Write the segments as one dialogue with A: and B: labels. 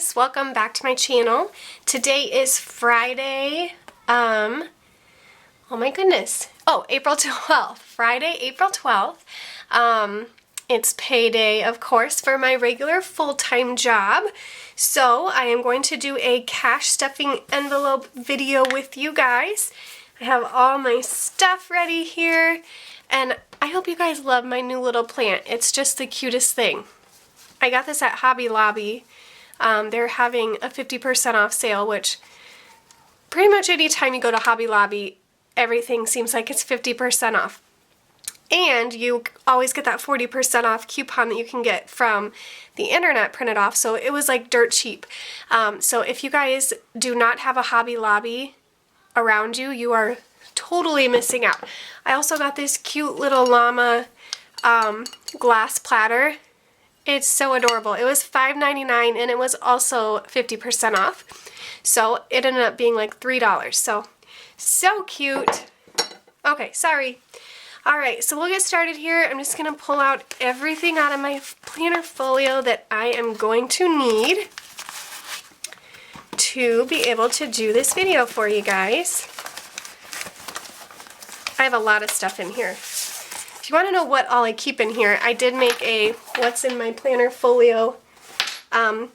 A: guys, welcome back to my channel. Today is Friday, oh my goodness, April 12th, Friday, April 12th. It's payday, of course, for my regular full-time job. So I am going to do a cash stuffing envelope video with you guys. I have all my stuff ready here, and I hope you guys love my new little plant. It's just the cutest thing. I got this at Hobby Lobby. They're having a 50% off sale, which pretty much any time you go to Hobby Lobby, everything seems like it's 50% off. And you always get that 40% off coupon that you can get from the internet printed off, so it was like dirt cheap. So if you guys do not have a Hobby Lobby around you, you are totally missing out. I also got this cute little llama glass platter. It's so adorable. It was $5.99 and it was also 50% off. So it ended up being like $3. So cute. Okay, sorry. Alright, so we'll get started here. I'm just going to pull out everything out of my planner folio that I am going to need to be able to do this video for you guys. I have a lot of stuff in here. If you want to know what all I keep in here, I did make a what's in my planner folio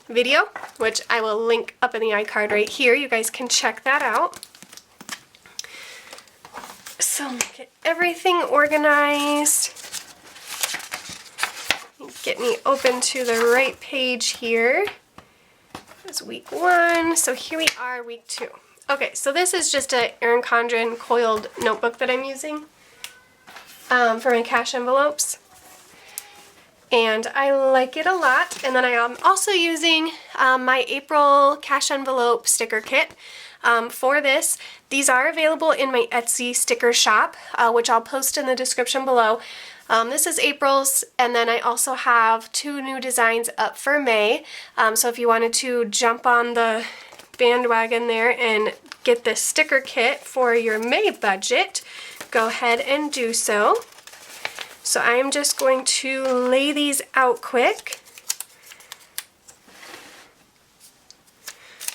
A: video, which I will link up in the iCard right here. You guys can check that out. So get everything organized. Get me open to the right page here. It's week 1, so here we are, week 2. Okay, so this is just a Erin Condren coiled notebook that I'm using for my cash envelopes, and I like it a lot. And then I am also using my April cash envelope sticker kit for this. These are available in my Etsy sticker shop, which I'll post in the description below. This is April's, and then I also have 2 new designs up for May, so if you wanted to jump on the bandwagon there and get this sticker kit for your May budget, go ahead and do so. So I am just going to lay these out quick.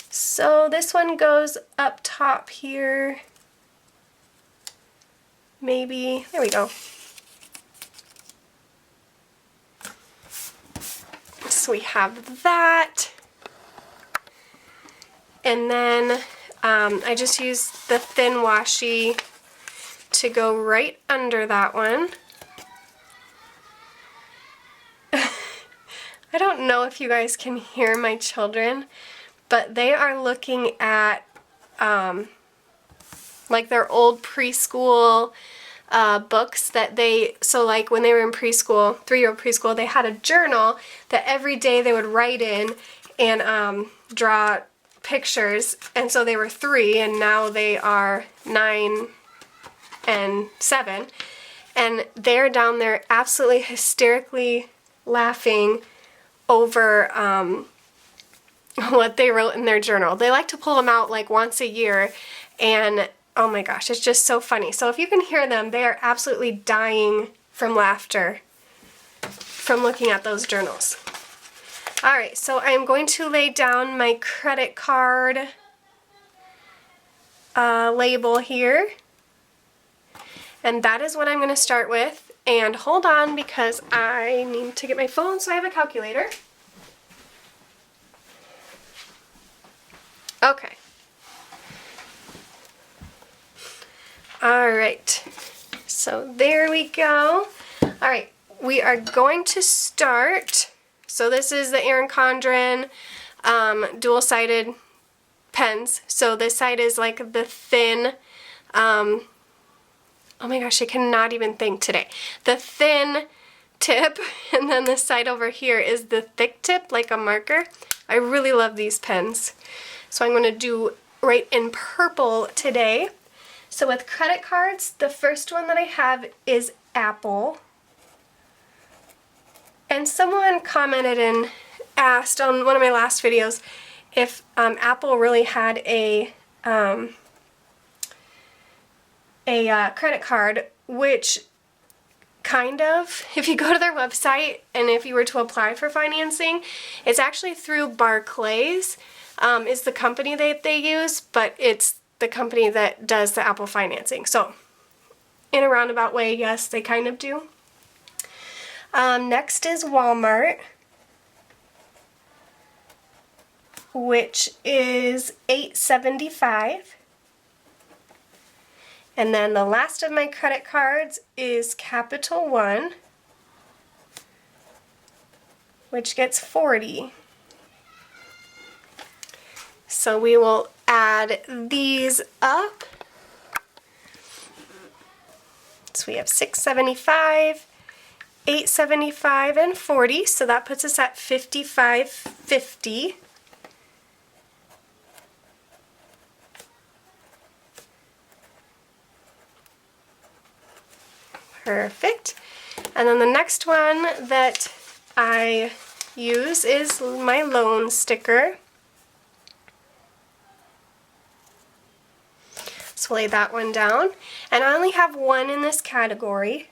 A: So this one goes up top here. Maybe, there we go. So we have that. And then I just used the thin washi to go right under that one. I don't know if you guys can hear my children, but they are looking at like their old preschool books that so like when they were in preschool, 3-year-old preschool, they had a journal that every day they would write in and draw pictures, and so they were 3 and now they are 9 and 7, and they're down there absolutely hysterically laughing over what they wrote in their journal. They like to pull them out like once a year, and oh my gosh, it's just so funny. So if you can hear them, they are absolutely dying from laughter from looking at those journals. Alright, so I am going to lay down my credit card label here. And that is what I'm going to start with. And hold on, because I need to get my phone so I have a calculator. Okay. Alright, so there we go. Alright, we are going to start. So this is the Erin Condren dual-sided pens. So this side is like the thin, oh my gosh, I cannot even think today. The thin tip, and then the side over here is the thick tip, like a marker. I really love these pens. So I'm going to do right in purple today. So with credit cards, the first one that I have is Apple. And someone commented and asked on one of my last videos if Apple really had a credit card, which kind of. If you go to their website and if you were to apply for financing, it's actually through Barclays, is the company that they use, but it's the company that does the Apple financing. So in a roundabout way, yes, they kind of do. Next is Walmart, which is $8.75. And then the last of my credit cards is Capital One, which gets $40. So we will add these up. So we have $6.75, $8.75, and $40. So that puts us at $55.50. Perfect. And then the next one that I use is my loan sticker. So lay that one down. And I only have one in this category,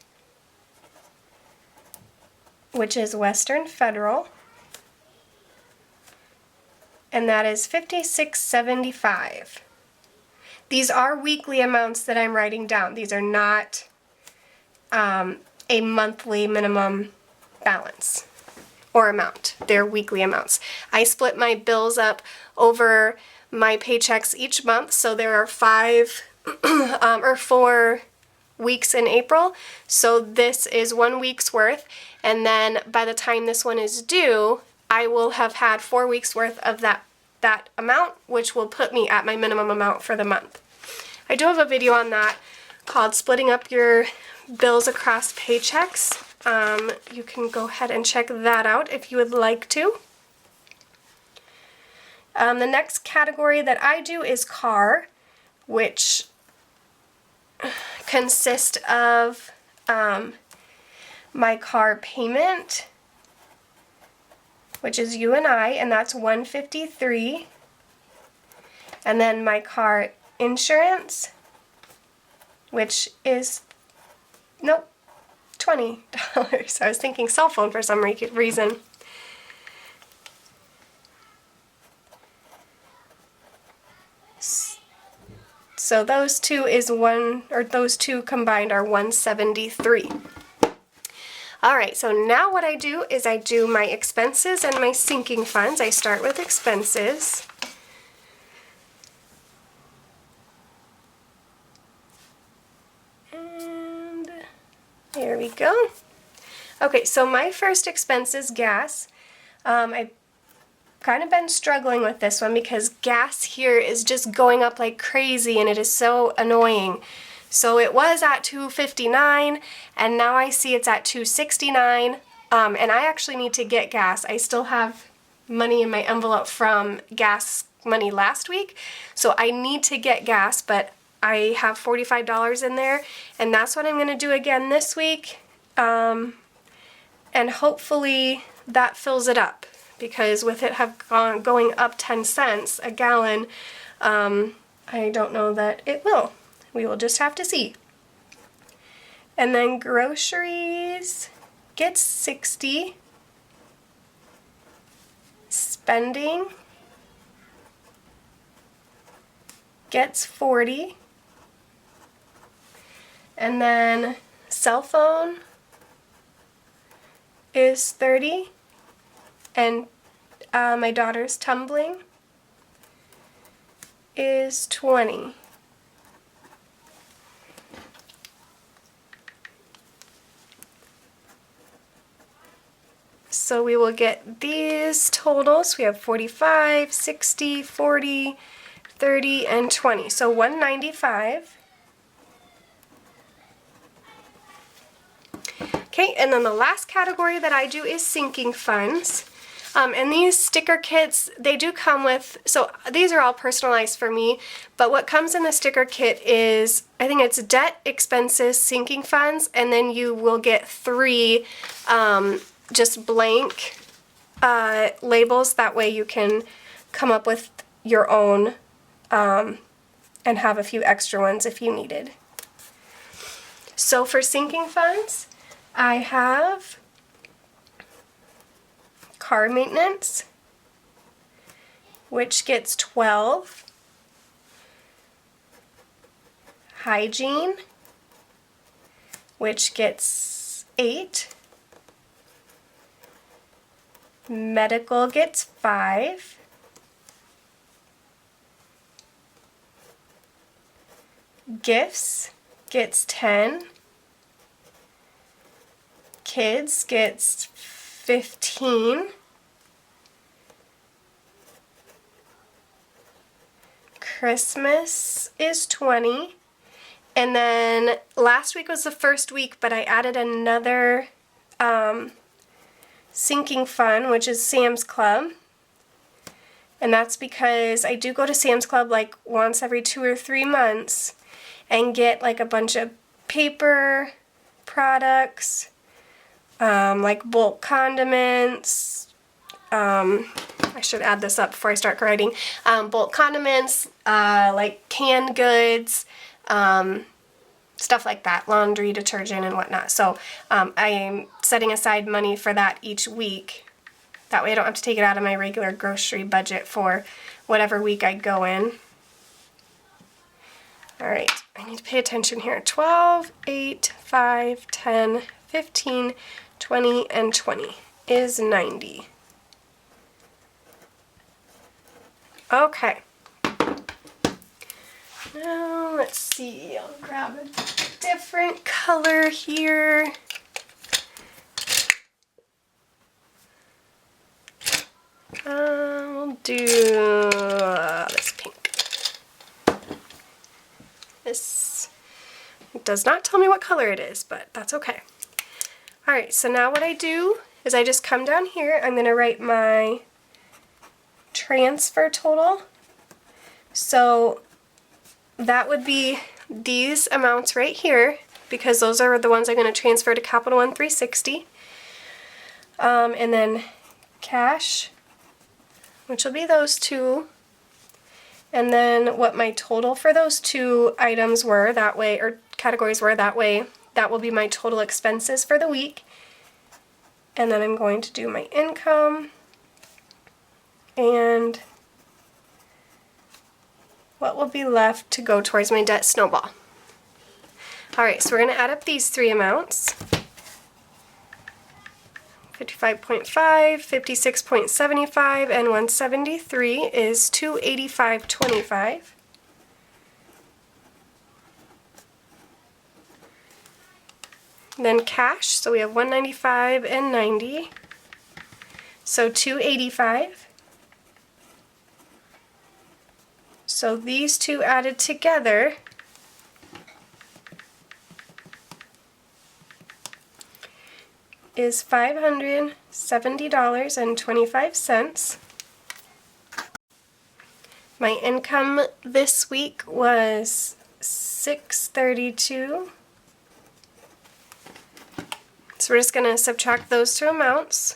A: which is Western Federal. And that is $56.75. These are weekly amounts that I'm writing down. These are not a monthly minimum balance or amount. They're weekly amounts. I split my bills up over my paychecks each month, so there are 5 or 4 weeks in April. So this is 1 week's worth, and then by the time this one is due, I will have had 4 weeks worth of that amount, which will put me at my minimum amount for the month. I do have a video on that called Splitting Up Your Bills Across Paychecks. You can go ahead and check that out if you would like to. The next category that I do is car, which consists of my car payment, which is you and I, and that's $153, and then my car insurance, which is $20. I was thinking cell phone for some reason. So those two combined are $173. Alright, so now what I do is I do my expenses and my sinking funds. I start with expenses. And there we go. Okay, so my first expense is gas. I've kind of been struggling with this one because gas here is just going up like crazy and it is so annoying. So it was at $2.59 and now I see it's at $2.69, and I actually need to get gas. I still have money in my envelope from gas money last week, so I need to get gas, but I have $45 in there, and that's what I'm going to do again this week, and hopefully that fills it up, because with it going up 10 cents a gallon, I don't know that it will. We will just have to see. And then groceries gets $60. Spending gets $40. And then cell phone is $30. And my daughter's tumbling is $20. So we will get these totals. We have 45, 60, 40, 30, and 20. So $195. Okay, and then the last category that I do is sinking funds. And these sticker kits, they do come with, so these are all personalized for me, but what comes in the sticker kit is, I think it's debt, expenses, sinking funds, and then you will get 3 just blank labels. That way you can come up with your own and have a few extra ones if you needed. So for sinking funds, I have car maintenance, which gets 12. Hygiene, which gets 8. Medical gets 5. Gifts gets 10. Kids gets 15. Christmas is 20. And then last week was the first week, but I added another sinking fund, which is Sam's Club. And that's because I do go to Sam's Club like once every 2 or 3 months and get like a bunch of paper products, like bulk condiments. I should add this up before I start writing. Bulk condiments, like canned goods, stuff like that, laundry, detergent, and whatnot. So I am setting aside money for that each week. That way I don't have to take it out of my regular grocery budget for whatever week I go in. Alright, I need to pay attention here. 12, 8, 5, 10, 15, 20, and 20 is 90. Okay. Now, let's see, I'll grab a different color here. We'll do this pink. This does not tell me what color it is, but that's okay. Alright, so now what I do is I just come down here, I'm going to write my transfer total. So that would be these amounts right here, because those are the ones I'm going to transfer to Capital One 360. And then cash, which will be those two. And then what my total for those two items were that way, or categories were that way, that will be my total expenses for the week. And then I'm going to do my income and what will be left to go towards my debt snowball. Alright, so we're going to add up these three amounts. 55.5, 56.75, and 173 is 285.25. Then cash, so we have 195 and 90, so 285. So these two added together is $570.25. My income this week was $632. So we're just going to subtract those two amounts,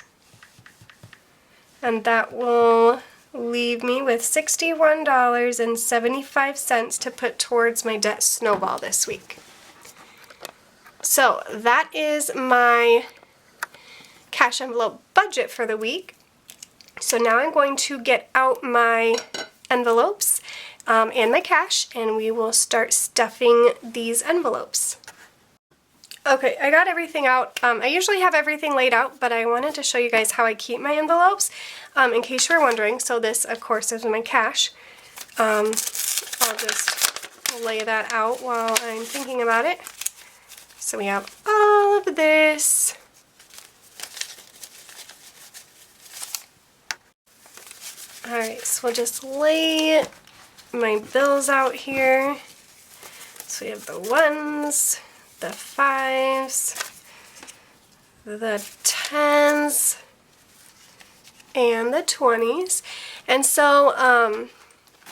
A: and that will leave me with $61.75 to put towards my debt snowball this week. So that is my cash envelope budget for the week. So now I'm going to get out my envelopes and my cash, and we will start stuffing these envelopes. Okay, I got everything out. I usually have everything laid out, but I wanted to show you guys how I keep my envelopes, in case you were wondering. So this, of course, is my cash. I'll just lay that out while I'm thinking about it. So we have all of this. Alright, so we'll just lay my bills out here. So we have the ones, the 5s, the 10s, and the 20s. And so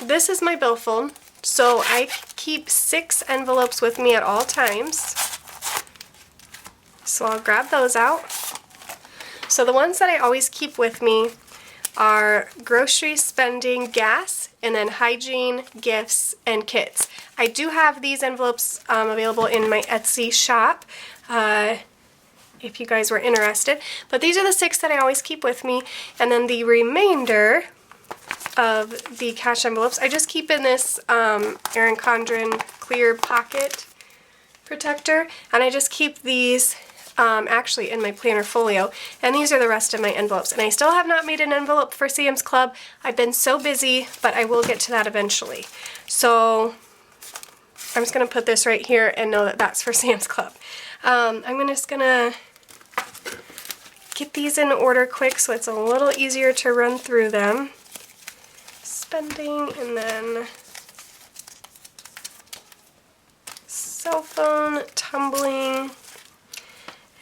A: this is my billfold. So I keep 6 envelopes with me at all times. So I'll grab those out. So the ones that I always keep with me are grocery spending, gas, and then hygiene, gifts, and kids. I do have these envelopes available in my Etsy shop, and if you guys were interested. But these are the 6 that I always keep with me. And then the remainder of the cash envelopes, I just keep in this Erin Condren clear pocket protector. And I just keep these actually in my planner folio, and these are the rest of my envelopes. And I still have not made an envelope for Sam's Club. I've been so busy, but I will get to that eventually. So I'm just going to put this right here and know that that's for Sam's Club. I'm just going to get these in order quick so it's a little easier to run through them. Spending, and then cell phone, tumbling,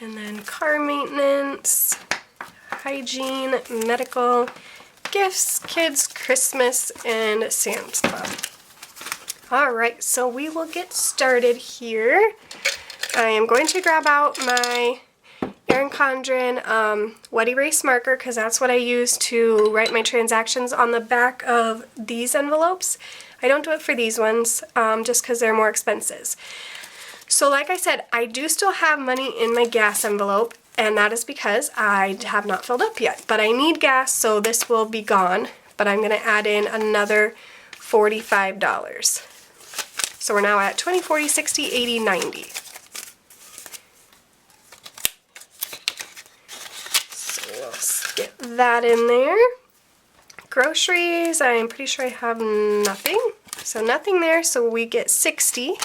A: and then car maintenance, hygiene, medical, gifts, kids, Christmas, and Sam's Club. Alright, so we will get started here. I am going to grab out my Erin Condren wet erase marker because that's what I use to write my transactions on the back of these envelopes. I don't do it for these ones just because they're more expensive. So like I said, I do still have money in my gas envelope, and that is because I have not filled up yet. But I need gas, so this will be gone. But I'm going to add in another $45. So we're now at 20, 40, 60, 80, 90. So we'll get that in there. Groceries, I'm pretty sure I have nothing. So nothing there, so we get 60.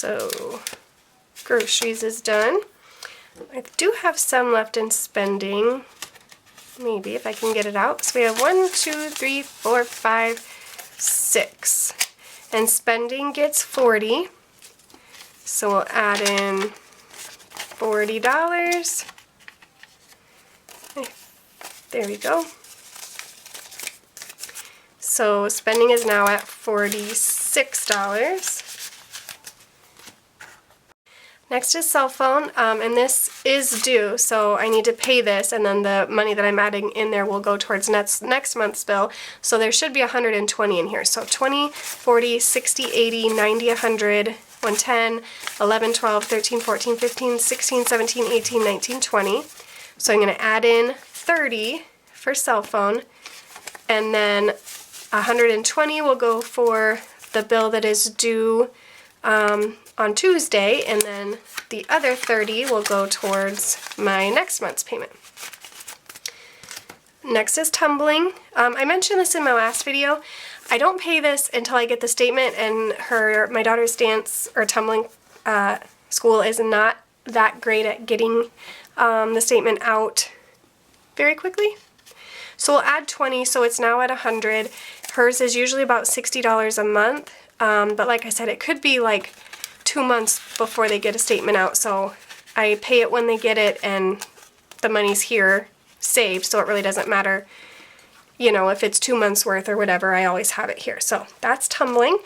A: So groceries is done. I do have some left in spending. Maybe if I can get it out. So we have 1, 2, 3, 4, 5, 6. And spending gets 40. So we'll add in $40. There we go. So spending is now at $46. Next is cell phone, and this is due, so I need to pay this, and then the money that I'm adding in there will go towards next month's bill. So there should be 120 in here. So 20, 40, 60, 80, 90, 100, 110, 11, 12, 13, 14, 15, 16, 17, 18, 19, 20. So I'm going to add in 30 for cell phone, and then 120 will go for the bill that is due on Tuesday, and then the other 30 will go towards my next month's payment. Next is tumbling. I mentioned this in my last video. I don't pay this until I get the statement, and my daughter's dance or tumbling school is not that great at getting the statement out very quickly. So we'll add 20, so it's now at 100. Hers is usually about $60 a month, but like I said, it could be like 2 months before they get a statement out, so I pay it when they get it, and the money's here saved, so it really doesn't matter, you know, if it's 2 months worth or whatever, I always have it here. So that's tumbling.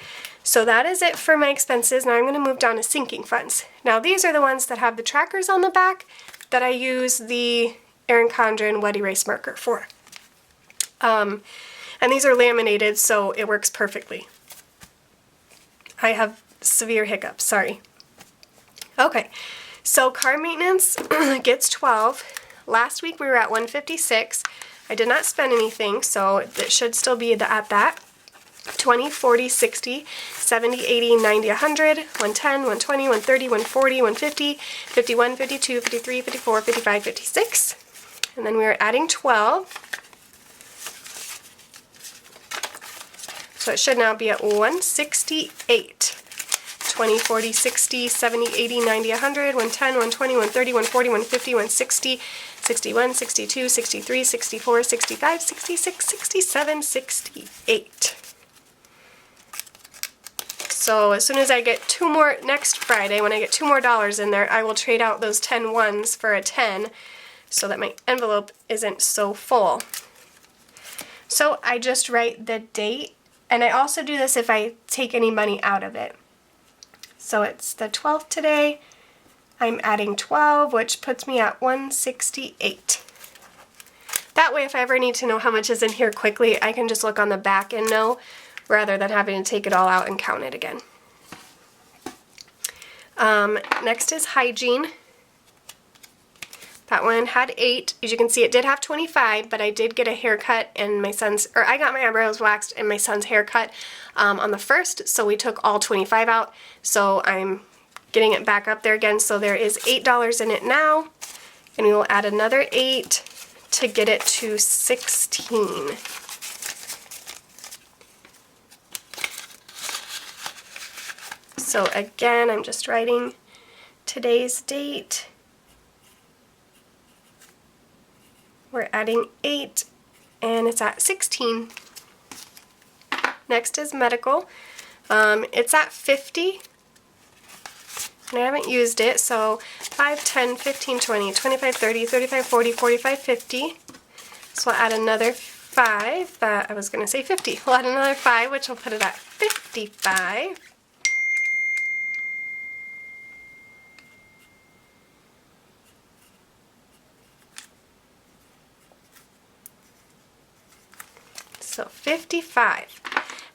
A: So that is it for my expenses. Now I'm going to move down to sinking funds. Now these are the ones that have the trackers on the back that I use the Erin Condren wet erase marker for. And these are laminated, so it works perfectly. I have severe hiccups, sorry. Okay, so car maintenance gets 12. Last week we were at 156. I did not spend anything, so it should still be at that. 20, 40, 60, 70, 80, 90, 100, 110, 120, 130, 140, 150, 51, 52, 53, 54, 55, 56. And then we are adding 12. So it should now be at 168. 20, 40, 60, 70, 80, 90, 100, 110, 120, 130, 140, 150, 160, 61, 62, 63, 64, 65, 66, 67, 68. So as soon as I get 2 more, next Friday, when I get 2 more dollars in there, I will trade out those 10 ones for a 10 so that my envelope isn't so full. So I just write the date, and I also do this if I take any money out of it. So it's the 12th today. I'm adding 12, which puts me at 168. That way, if I ever need to know how much is in here quickly, I can just look on the back and know rather than having to take it all out and count it again. Next is hygiene. That one had 8. As you can see, it did have 25, but I did get a haircut and I got my eyebrows waxed and my son's haircut on the 1st, so we took all 25 out. So I'm getting it back up there again. So there is $8 in it now, and we will add another 8 to get it to 16. So again, I'm just writing today's date. We're adding 8, and it's at 16. Next is medical. It's at 50, and I haven't used it, so 5, 10, 15, 20, 25, 30, 35, 40, 45, 50. So we'll add another 5, I was going to say 50. We'll add another 5, which will put it at 55. So 55.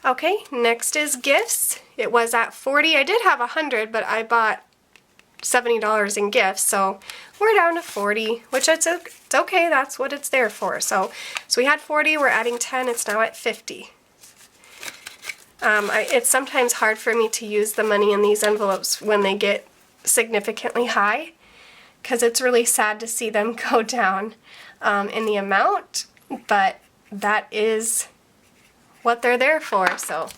A: Okay, next is gifts. It was at 40. I did have 100, but I bought $70 in gifts, so we're down to 40, which it's okay. That's what it's there for. So we had 40. We're adding 10. It's now at 50. It's sometimes hard for me to use the money in these envelopes when they get significantly high, because it's really sad to see them go down in the amount, but that is what they're there for. So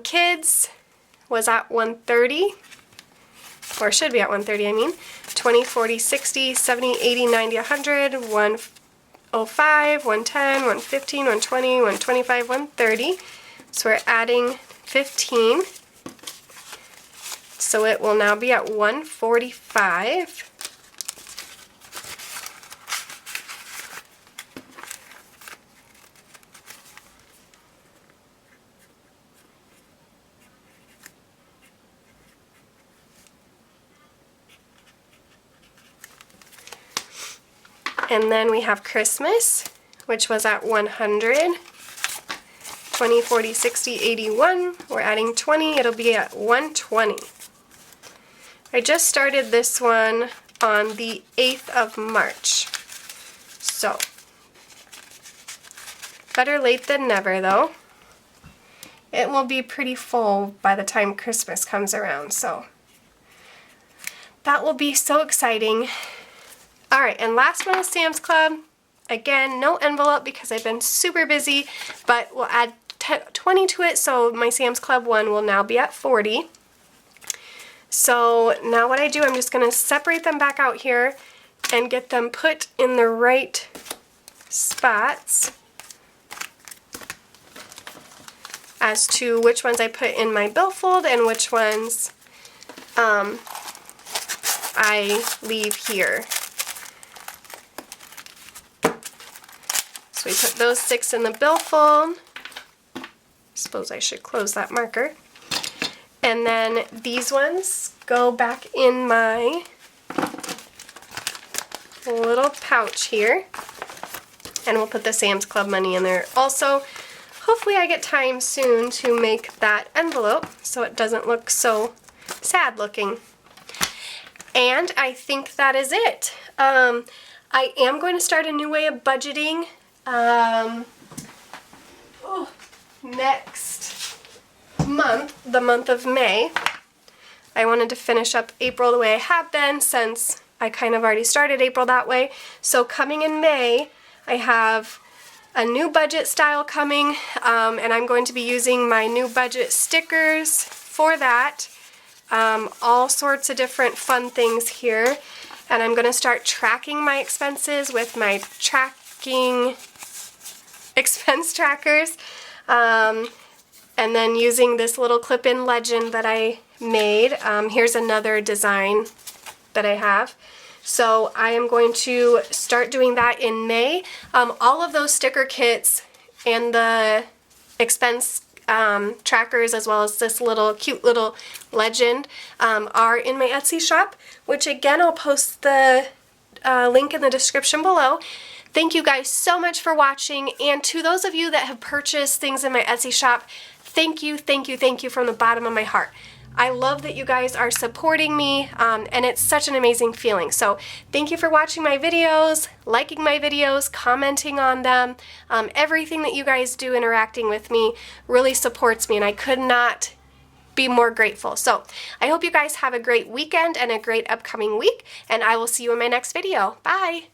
A: kids was at 130, or should be at 130, I mean. 20, 40, 60, 70, 80, 90, 100, 105, 110, 115, 120, 125, 130. So we're adding 15. So it will now be at 145. And then we have Christmas, which was at 100, 20, 40, 60, 81. We're adding 20. It'll be at 120. I just started this one on the 8th of March. So, better late than never, though. It will be pretty full by the time Christmas comes around, so that will be so exciting. Alright, and last one is Sam's Club. Again, no envelope because I've been super busy, but we'll add 20 to it, so my Sam's Club one will now be at 40. So now what I do, I'm just going to separate them back out here and get them put in the right spots as to which ones I put in my billfold and which ones I leave here. So we put those 6 in the billfold. Suppose I should close that marker. And then these ones go back in my little pouch here. And we'll put the Sam's Club money in there. Also, hopefully I get time soon to make that envelope so it doesn't look so sad looking. And I think that is it. I am going to start a new way of budgeting next month, the month of May. I wanted to finish up April the way I have been since I kind of already started April that way. So coming in May, I have a new budget style coming, and I'm going to be using my new budget stickers for that. All sorts of different fun things here. And I'm going to start tracking my expenses with my tracking expense trackers. And then using this little clip-in legend that I made. Here's another design that I have. So I am going to start doing that in May. All of those sticker kits and the expense trackers, as well as this little cute little legend, are in my Etsy shop, which again I'll post the link in the description below. Thank you guys so much for watching, and to those of you that have purchased things in my Etsy shop, thank you, thank you, thank you from the bottom of my heart. I love that you guys are supporting me, and it's such an amazing feeling. So thank you for watching my videos, liking my videos, commenting on them. Everything that you guys do interacting with me really supports me, and I could not be more grateful. So I hope you guys have a great weekend and a great upcoming week, and I will see you in my next video. Bye!